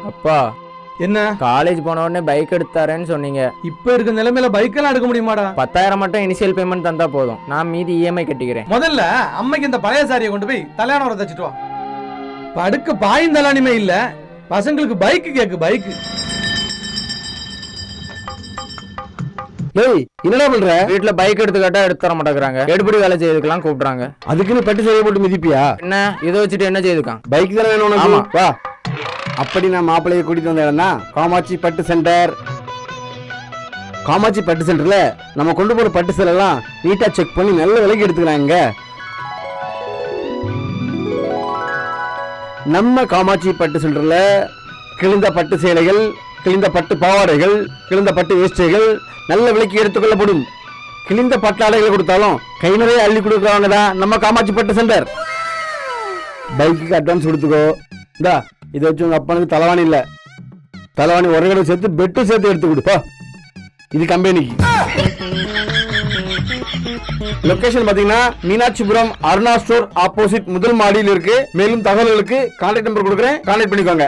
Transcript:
அப்பா என்ன காலேஜ் போன உடனே பைக் எடுத்தாரேன்னு சொன்னீங்க. இப்ப இருக்க நிலைமையில பைக்கெல்லாம் எடுக்க முடியுமாடா? 10,000 மட்டும் இனிஷியல் பேமெண்ட் தந்தா போதும், நான் மீதி இஎம்ஐ கட்டிக்கிறேன். முதல்ல அம்மைக்கு இந்த பழைய சாரியை கொண்டு போய் கல்யாணம் வர தச்சுட்டு வா. படுக்க பாயும் தலானிமே இல்ல, பசங்களுக்கு பைக் கேக்கு பைக். ஏய் என்னடா பண்ற? வீட்டுல பைக் எடுத்து கேட்டா எடுத்து தர மாட்டேங்கிறாங்க. எடுபடி வேலை செய்யறதுக்கெல்லாம் கூப்பிடுறாங்க. அதுக்குன்னு பட்டு சேலை போட்டு மிதிப்பியா? என்ன இதை வச்சுட்டு என்ன செய்துக்கான்? பைக் தானே வேணும் உனக்கு? ஆமா. வா. அப்படி நான் மாப்பிள்ளையை கூட்டிட்டு வந்த இடம் தான் காமாட்சி பட்டு சென்டர். காமாட்சி பட்டு சென்டர்ல நம்ம கொண்டு போற பட்டு சேலை எல்லாம் நீட்டா செக் பண்ணி நல்ல விலைக்கு எடுத்துக்கிறாங்க. நம்ம காமாட்சி பட்டு சென்டர்ல கிழிந்த பட்டு சேலைகள், கிழிந்த பட்டு பாவாடைகள், கிழிந்த பட்டு வேஷ்டைகள் நல்ல விலைக்கு எடுத்துக்கொள்ளப்படும். கிழிந்த பட்டாடைகளை கொடுத்தாலும் கை நிறைய அள்ளி கொடுக்குறவங்க தான் நம்ம காமாட்சி பட்டு சென்டர். பைக்குக்கு அட்வான்ஸ் கொடுத்துக்கோ. இந்தா இதை வச்சு உங்க அப்பனுக்கு தலைவாணி இல்ல, தலைவாணி ஒரு கடை சேர்த்து பெட்டும் சேர்த்து எடுத்து கொடுப்பா. இது கம்பெனிக்கு. லொகேஷன் பாத்தீங்கன்னா மீனாட்சிபுரம் அருணா ஸ்டோர் ஆப்போசிட் முதல் மாடியில் இருக்கு. மேலும் தகவல்களுக்கு கான்டாக்ட் நம்பர் கொடுக்குறேன், கான்டாக்ட் பண்ணிக்கோங்க.